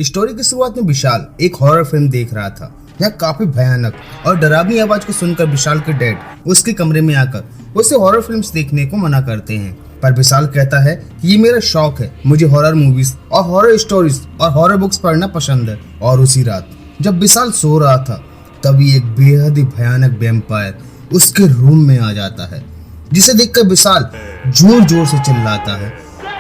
Story की शुरुआत में विशाल एक हॉरर फिल्म देख रहा था। यह काफी भयानक और डरावनी आवाज को सुनकर विशाल के डैड उसके कमरे में आकर उसे हॉरर फिल्म्स देखने को मना करते हैं, पर विशाल कहता है कि ये मेरा शौक है, मुझे हॉरर मूवीज और हॉरर स्टोरीज और हॉरर बुक्स पढ़ना पसंद है। और उसी रात जब विशाल सो रहा था तभी एक बेहद ही भयानक वैम्पायर उसके रूम में आ जाता है, जिसे देखकर विशाल जोर जोर से चिल्लाता है,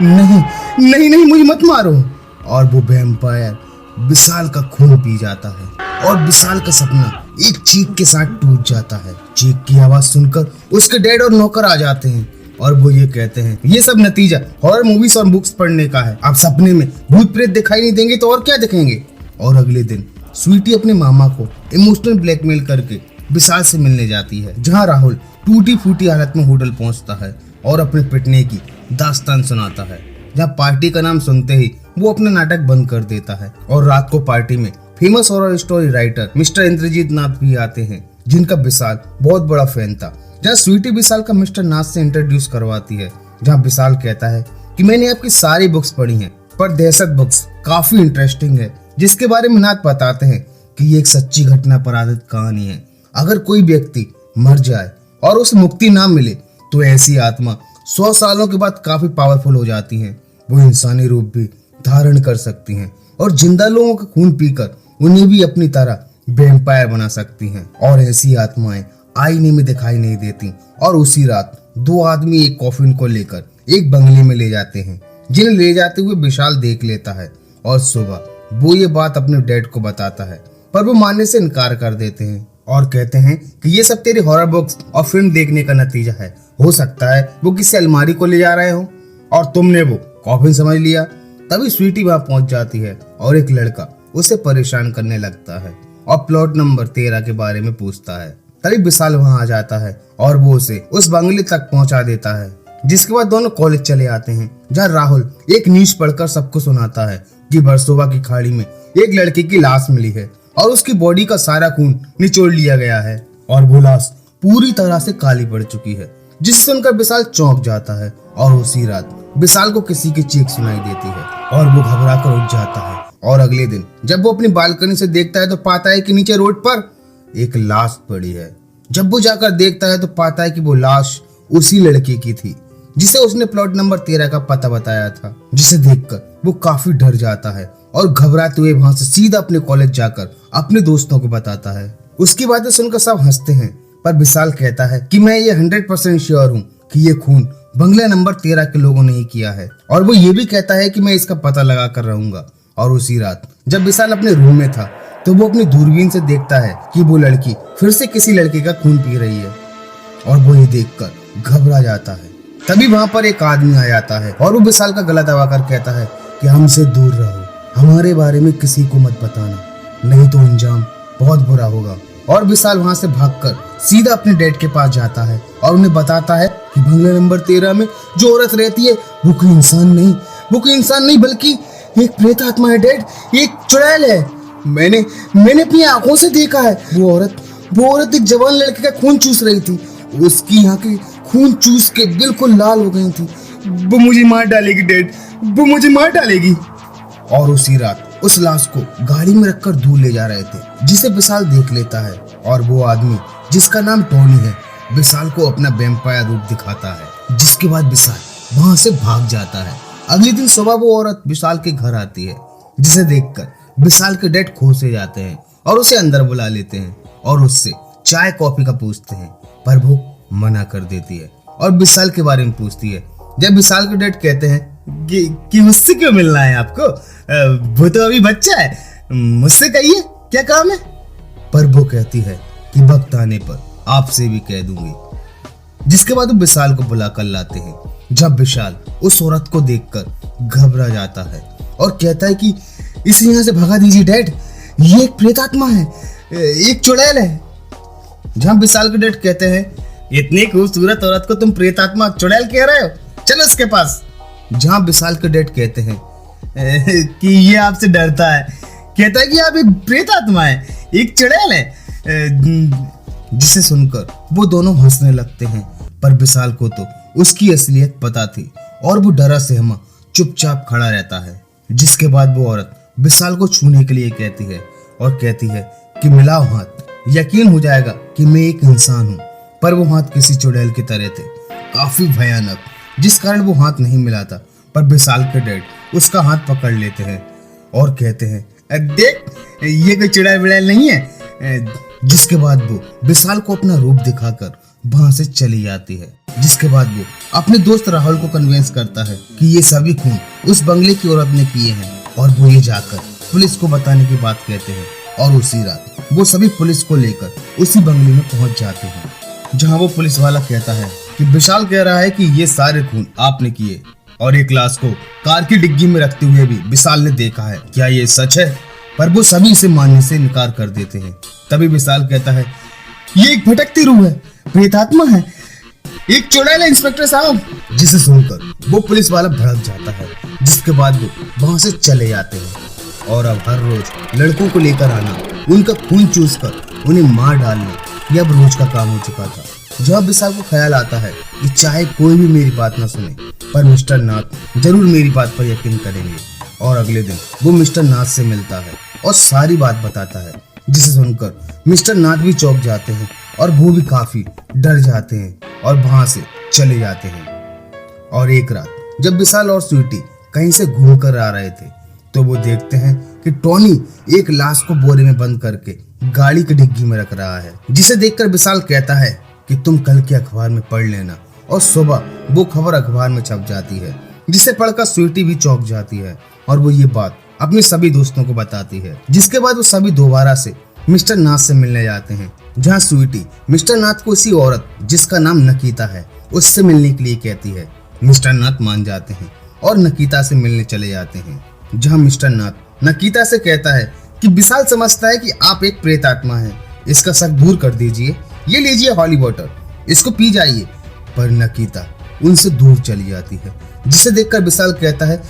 नहीं नहीं नहीं, मुझे मत मारो। और वो वैम्पायर विशाल का खून पी जाता है और विशाल का सपना एक चीख के साथ टूट जाता है। चीख की आवाज सुनकर उसके डैड और नौकर आ जाते हैं और वो ये कहते हैं, ये सब नतीजा हॉरर मूवीज और बुक्स पढ़ने का है। आप सपने में भूत प्रेत दिखाई नहीं देंगे तो और क्या दिखेंगे। और अगले दिन स्वीटी अपने मामा को इमोशनल ब्लैकमेल करके विशाल से मिलने जाती है, जहाँ राहुल टूटी फूटी हालत में होटल पहुंचता है और अपने पिटने की दास्तान सुनाता है। जहाँ पार्टी का नाम सुनते ही वो अपना नाटक बंद कर देता है और रात को पार्टी में famous horror story writer mister Indrajit Nath भी आते हैं, जिनका विशाल बहुत बड़ा फैन था। जहाँ स्वीटी विशाल का मिस्टर नाथ से इंट्रोड्यूस करवाती है, जहाँ विशाल कहता है कि मैंने आपकी सारी बुक्स पढ़ी हैं, पर दहशत बुक्स काफी इंटरेस्टिंग है, जिसके बारे में नाथ बताते हैं कि ये एक सच्ची घटना पर आधारित कहानी है। अगर कोई व्यक्ति मर जाए और उसे मुक्ति ना मिले तो ऐसी आत्मा 100 सालों के बाद काफी पावरफुल हो जाती हैं। वो इंसानी रूप भी धारण कर सकती हैं और जिंदा लोगों का खून पीकर उन्हें भी अपनी तरह वैम्पायर बना सकती हैं। और ऐसी आत्माएं आईने में दिखाई नहीं देती। और उसी रात दो आदमी एक कॉफिन को लेकर एक बंगले में ले जाते हैं, जिन्हें ले जाते हुए विशाल देख लेता है और सुबह वो ये बात अपने डैड को बताता है, पर वो मानने से इनकार कर देते हैं और कहते हैं कि ये सब तेरी हॉरर बुक्स और फिल्म देखने का नतीजा है। हो सकता है वो किसी अलमारी को ले जा रहे हो और तुमने वो कॉफिन समझ लिया। तभी स्वीटी वहां पहुंच जाती है और एक लड़का उसे परेशान करने लगता है और प्लॉट नंबर 13 के बारे में पूछता है। तभी विशाल वहां आ जाता है और वो उसे उस बंगले तक पहुंचा देता है, जिसके बाद दोनों कॉलेज चले आते हैं, जहाँ राहुल एक न्यूज पढ़कर सबको सुनाता है कि वर्सोवा की खाड़ी में एक लड़के की लाश मिली है और उसकी बॉडी का सारा खून निचोड़ लिया गया है और वो लाश पूरी तरह से काली पड़ चुकी है, जिसे सुनकर विशाल चौंक जाता है। और उसी रात विशाल को किसी की चीख सुनाई देती है और वो घबरा कर उठ जाता है। और अगले दिन जब वो अपनी बालकनी से देखता है तो पाता है कि नीचे रोड पर एक लाश पड़ी है। जब वो जाकर देखता है तो पाता है कि वो लाश उसी लड़के की थी, जिसे उसने प्लॉट नंबर 13 का पता बताया था। जिसे देखकर वो काफी डर जाता है और घबराते हुए वहां से सीधा अपने कॉलेज जाकर अपने दोस्तों को बताता है। उसकी बातें सुनकर सब हंसते हैं, पर विशाल कहता है कि मैं ये 100% श्योर हूँ कि ये खून बंगला नंबर 13 के लोगों ने ही किया है। और वो ये भी कहता है कि मैं इसका पता लगा कर रहूंगा। और उसी रात जब विशाल अपने रूम में था तो वो अपनी दूरबीन से देखता है कि वो लड़की फिर से किसी लड़के का खून पी रही है और वो ये देखकर घबरा जाता है। तभी वहां पर एक आदमी आ जाता है और वो विशाल का गला दबाकर कहता है कि हमसे दूर रहो, हमारे बारे में किसी को मत बताना, नहीं तो अंजाम बहुत बुरा होगा। और विशाल वहां से भागकर सीधा अपने डैड के पास जाता है और उन्हें बताता है कि बंगला नंबर 13 में जो औरत रहती है वो कोई इंसान नहीं बल्कि एक प्रेत आत्मा है डैड, एक चुड़ैल है। मैंने अपनी आंखों से देखा है। वो औरत एक जवान लड़के का खून चूस रही थी। उसकी आंखें खून चूस के बिल्कुल लाल हो गई थी। वो मुझे मार डालेगी डैड, वो मुझे मार डालेगी। और उसी रात उस लाश को गाड़ी में रखकर दूर ले जा रहे थे, जिसे विशाल देख लेता है। और वो आदमी जिसका नाम टोनी है विशाल को अपना वैम्पायर रूप दिखाता है, जिसके बाद विशाल वहां से भाग जाता है। अगले दिन सुबह वो औरत विशाल के घर आती है, जिसे देखकर विशाल के डैड खौफ से जाते हैं और उसे अंदर बुला लेते हैं और उससे चाय कॉफी का पूछते हैं, पर वो मना कर देती है और विशाल के बारे में पूछती है। जब विशाल के डैड कहते हैं कि मुझसे क्यों मिलना है आपको, वो तो अभी बच्चा है, मुझसे कहिए क्या काम है। पर वो कहती है कि वक्त आने पर आपसे भी कह दूंगी। जिसके बाद वो विशाल को बुला कर लाते हैं। जब विशाल उस औरत को देखकर घबरा जाता है और कहता है कि इसे यहाँ से भगा दीजिए डैड, ये एक प्रेतात्मा है, एक चुड़ैल है। जहाँ विशाल के डैड कहते हैं, इतनी खूबसूरत औरत को तुम प्रेतात्मा चुड़ैल कह रहे हो, चलो इसके पास। जहाँ विशाल के डैड कहते हैं कि ये आपसे डरता है, कहता है कि आप एक प्रेतात्मा है, एक चुड़ैल है। जिसे सुनकर वो दोनों हंसने लगते हैं, पर विशाल को तो उसकी असलियत पता थी और वो डरा सहमा चुपचाप खड़ा रहता है। जिसके बाद वो औरत विशाल को छूने के लिए कहती है और कहती है कि मिलाओ हाथ, यकीन हो जाएगा कि मैं एक इंसान हूँ। पर वो हाथ किसी चुड़ैल की तरह थे, काफी भयानक, जिस कारण वो हाथ नहीं मिलाता। पर विशाल के डैड उसका हाथ पकड़ लेते हैं और कहते हैं देख ये कोई चुड़ैल विड़ैल नहीं है। जिसके बाद वो विशाल को अपना रूप दिखाकर वहां से चली जाती है। जिसके बाद वो अपने दोस्त राहुल को कन्विंस करता है कि ये सभी खून उस बंगले की औरत ने किए हैं और वो ये जाकर पुलिस को बताने की बात कहते हैं। और उसी रात वो सभी पुलिस को लेकर उसी बंगले में पहुंच जाते हैं, जहां वो पुलिस वाला कहता है कि विशाल कह रहा है कि ये सारे खून आपने किए और एक लाश को कार की डिग्गी में रखते हुए भी विशाल ने देखा है, क्या ये सच है? पर वो सभी इसे मानने से इनकार कर देते हैं। तभी विशाल कहता है ये एक भटकती रूह है, प्रेतात्मा है, एक चुड़ैल है इंस्पेक्टर साहब। जिसे सुनकर वो पुलिस वाला भड़क जाता है। जिसके बाद वो वहां से चले जाते हैं और अब हर रोज लड़कों को लेकर आना, उनका खून चूस कर उन्हें मार डालना, यह अब रोज का काम हो चुका था। जब विशाल को ख्याल आता है कि चाहे कोई भी मेरी बात ना सुने, पर मिस्टर नाथ जरूर मेरी बात पर यकीन करेंगे। और अगले दिन वो मिस्टर नाथ से मिलता है और सारी बात बताता है, जिसे सुनकर मिस्टर नाथ भी चौंक जाते हैं और वो भी काफी डर जाते हैं और वहां से चले जाते हैं। और एक रात जब विशाल और स्वीटी कहीं से घूम कर आ रहे थे, तो वो देखते हैं कि टॉनी एक लाश को बोरे में बंद करके गाड़ी की डिग्गी में रख रहा है। जिसे देखकर विशाल कहता है कि तुम कल के अखबार में पढ़ लेना। और सुबह वो खबर अखबार में छप जाती है, जिसे पढ़कर स्वीटी भी चौंक जाती है और वो ये बात अपने सभी दोस्तों को बताती है। जिसके बाद वो सभी दोबारा से मिस्टर नाथ से मिलने जाते हैं, जहाँ स्वीटी मिस्टर नाथ को उसी औरत जिसका नाम नकीता है उससे मिलने के लिए कहती है। मिस्टर नाथ मान जाते हैं और नकीता से मिलने चले जाते हैं, जहाँ मिस्टर नाथ नकीता से कहता है कि विशाल समझता है कि आप एक प्रेत आत्मा हैं, इसका शक दूर कर दीजिए, ये लीजिए हॉली वाटर, इसको पी जाइए। पर नकीता उनसे दूर चली जाती है, जिसे देखकर विशाल कहता है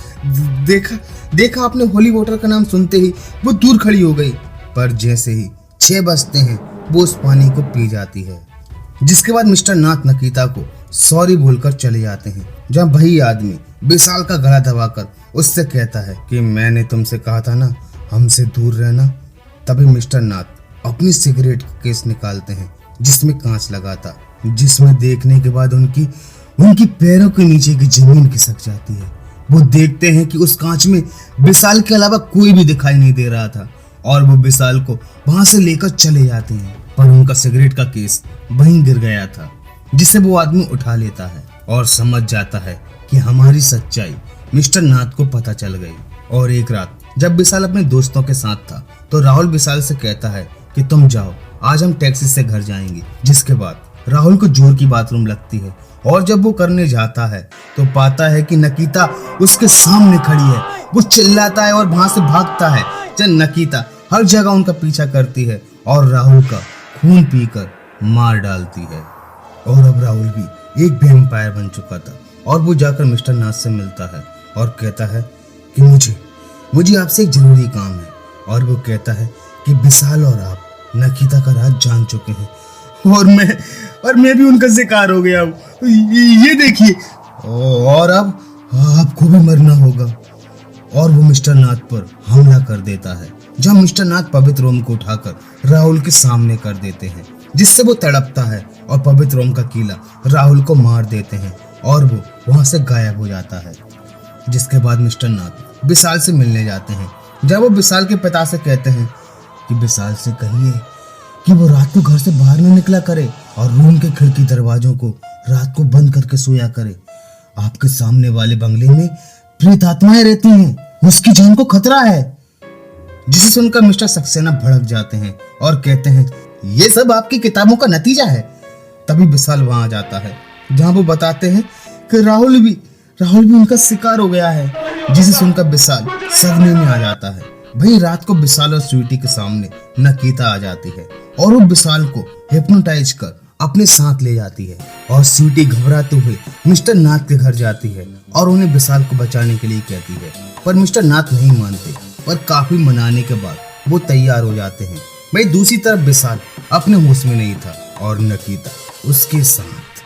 देखा आपने हॉली वाटर का नाम सुनते ही वो दूर खड़ी हो गई। पर जैसे ही 6 बजते हैं वो उस पानी को पी जाती है। जिसके बाद मिस्टर नाथ नकीता को सॉरी बोलकर चले जाते हैं, जहाँ वही आदमी विशाल का गला दबाकर उससे कहता है कि मैंने तुमसे कहा था ना हमसे दूर रहना। तभी मिस्टर नाथ अपनी सिगरेट का केस निकालते हैं, जिसमें कांच लगा था, जिसमें देखने के बाद उनकी पैरों के नीचे की जमीन खिसक जाती है। वो देखते हैं कि उस कांच में विशाल के अलावा कोई भी दिखाई नहीं दे रहा था और वो विशाल को वहां से लेकर चले जाते हैं। पर उनका सिगरेट का केस वहीं गिर गया था, जिसे वो आदमी उठा लेता है और समझ जाता है कि हमारी सच्चाई मिस्टर नाथ को पता चल गई। और एक रात जब विशाल अपने दोस्तों के साथ था, तो राहुल विशाल से कहता है कि तुम जाओ, आज हम टैक्सी से घर जाएंगे। जिसके बाद राहुल को जोर की बाथरूम लगती है और जब वो करने जाता है तो पाता है कि नकीता उसके सामने खड़ी है। वो चिल्लाता है और वहां से भागता है, जब नकीता हर जगह उनका पीछा करती है और राहुल का खून पीकर मार डालती है। और अब राहुल भी एक वैम्पायर बन चुका था और वो जाकर मिस्टर नाथ से मिलता है और कहता है कि मुझे आपसे एक जरूरी काम है। और वो कहता है कि विशाल और आप नकीता का राज जान चुके हैं और मैं भी उनका शिकार हो गया हूँ, ये देखिए, और अब आपको भी मरना होगा। और वो मिस्टर नाथ पर हमला कर देता है, जब मिस्टर नाथ पवित्र ओम को उठाकर राहुल के सामने कर देते हैं, जिससे वो तड़पता है और पवित्र ओम का कीला राहुल को मार देते हैं और वो वहां से गायब हो जाता है। जिसके बाद मिस्टर नाथ विशाल से मिलने जाते हैं, जब वो विशाल के पिता से कहते हैं कि विशाल से कहिए कि वो रात को घर से बाहर न निकला करे और रूम के खिड़की दरवाजों को रात को बंद करके सोया करे। आपके सामने वाले बंगले में प्रेत आत्माएं रहती हैं, उसकी जान को खतरा है। जिसे सुनकर मिस्टर सक्सेना भड़क जाते हैं और कहते हैं ये सब आपकी किताबों का नतीजा है। तभी विशाल वहां आ जाता है, जहां वो बताते हैं कि राहुल भी उनका शिकार हो गया है। जिसे सुनकर विशाल सदमे में आ जाता है। वही रात को विशाल और स्वीटी के सामने नकीता आ जाती है और वो विशाल को हिप्नोटाइज कर अपने साथ ले जाती है और स्वीटी घबराते हुए मिस्टर नाथ के घर जाती है और उन्हें विशाल को बचाने के लिए कहती है। पर मिस्टर नाथ नहीं मानते, पर काफी मनाने के बाद वो तैयार हो जाते हैं। वही दूसरी तरफ विशाल अपने होश में नहीं था और नकीता उसके साथ।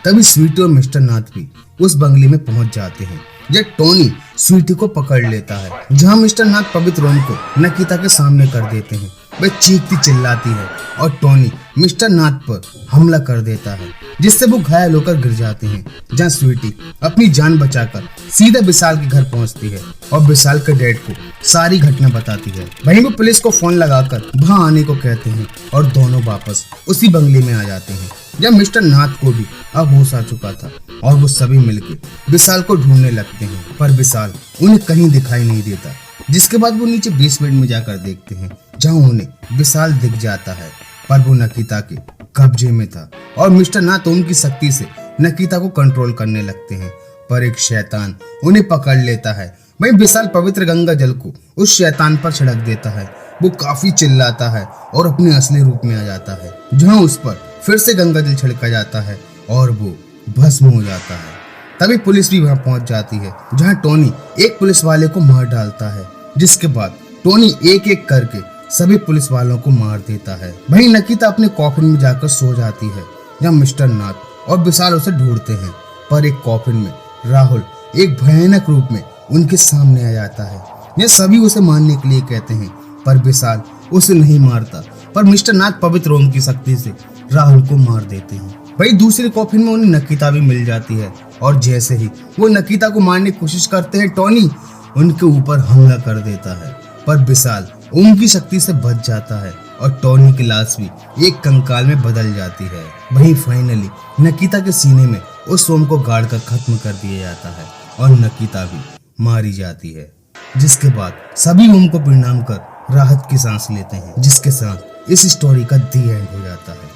तभी स्वीटी और मिस्टर नाथ भी उस बंगले में पहुंच जाते हैं जब टोनी स्वीटी को पकड़ लेता है, जहाँ मिस्टर नाथ पवित्र ओम को नकीता के सामने कर देते हैं। वह चीखती चिल्लाती है और टोनी मिस्टर नाथ पर हमला कर देता है, जिससे वो घायल होकर गिर जाते हैं। जहाँ स्वीटी अपनी जान बचाकर सीधे विशाल के घर पहुंचती है और विशाल के डैड को सारी घटना बताती है। वहीं वो पुलिस को फोन लगाकर वहां आने को कहते हैं और दोनों वापस उसी बंगले में आ जाते हैं। जब मिस्टर नाथ को भी अब होश आ चुका था और वो सभी मिलकर विशाल को ढूंढने लगते हैं, पर विशाल उन्हें कहीं दिखाई नहीं देता। जिसके बाद वो नीचे बेसमेंट में जाकर देखते हैं, जहाँ उन्हें विशाल दिख जाता है, पर वो नकीता के कब्जे में था और मिस्टर नाथ उनकी शक्ति से नकीता को कंट्रोल करने लगते हैं, पर एक शैतान उन्हें पकड़ लेता है। वहीं विशाल पवित्र गंगा जल को उस शैतान पर छिड़क देता है। वो काफी चिल्लाता है और अपने असली रूप में आ जाता है, जहाँ उस पर फिर से गंगा जल छिड़का जाता है और वो भस्म हो जाता है। तभी पुलिस भी वहां पहुंच जाती है, जहां टोनी एक पुलिस वाले को मार डालता है। जिसके बाद टोनी एक एक करके सभी पुलिस वालों को मार देता है। वहीं नकीता अपने कॉफिन में जाकर सो जाती है, जहाँ मिस्टर नाथ और विशाल उसे ढूंढते हैं, पर एक कॉफिन में राहुल एक भयानक रूप में उनके सामने आ जाता है। यह सभी उसे मारने के लिए कहते हैं, पर विशाल उसे नहीं मारता, पर मिस्टर नाथ पवित्र ओम की शक्ति से राहुल को मार देते हैं। वही दूसरे कॉफिन में उन्हें नकीता भी मिल जाती है और जैसे ही वो नकीता को मारने की कोशिश करते हैं, टोनी उनके ऊपर हमला कर देता है, पर विशाल ओम की शक्ति से बच जाता है और टोनी की लाश भी एक कंकाल में बदल जाती है। वहीं फाइनली नकीता के सीने में उस ओम को गाड़ कर खत्म कर दिया जाता है और नकीता भी मारी जाती है। जिसके बाद सभी ओम को प्रणाम कर राहत की सांस लेते हैं, जिसके साथ इस स्टोरी का दी एंड हो जाता है।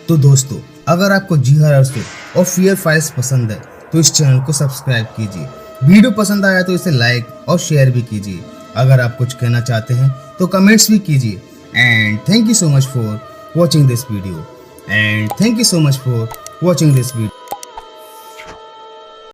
तो दोस्तों, अगर आपको जी हॉरर और फियर फाइल्स पसंद है तो इस चैनल को सब्सक्राइब कीजिए। वीडियो पसंद आया तो इसे लाइक और शेयर भी कीजिए। अगर आप कुछ कहना चाहते हैं तो कमेंट्स भी कीजिए। And thank you so much for watching this video.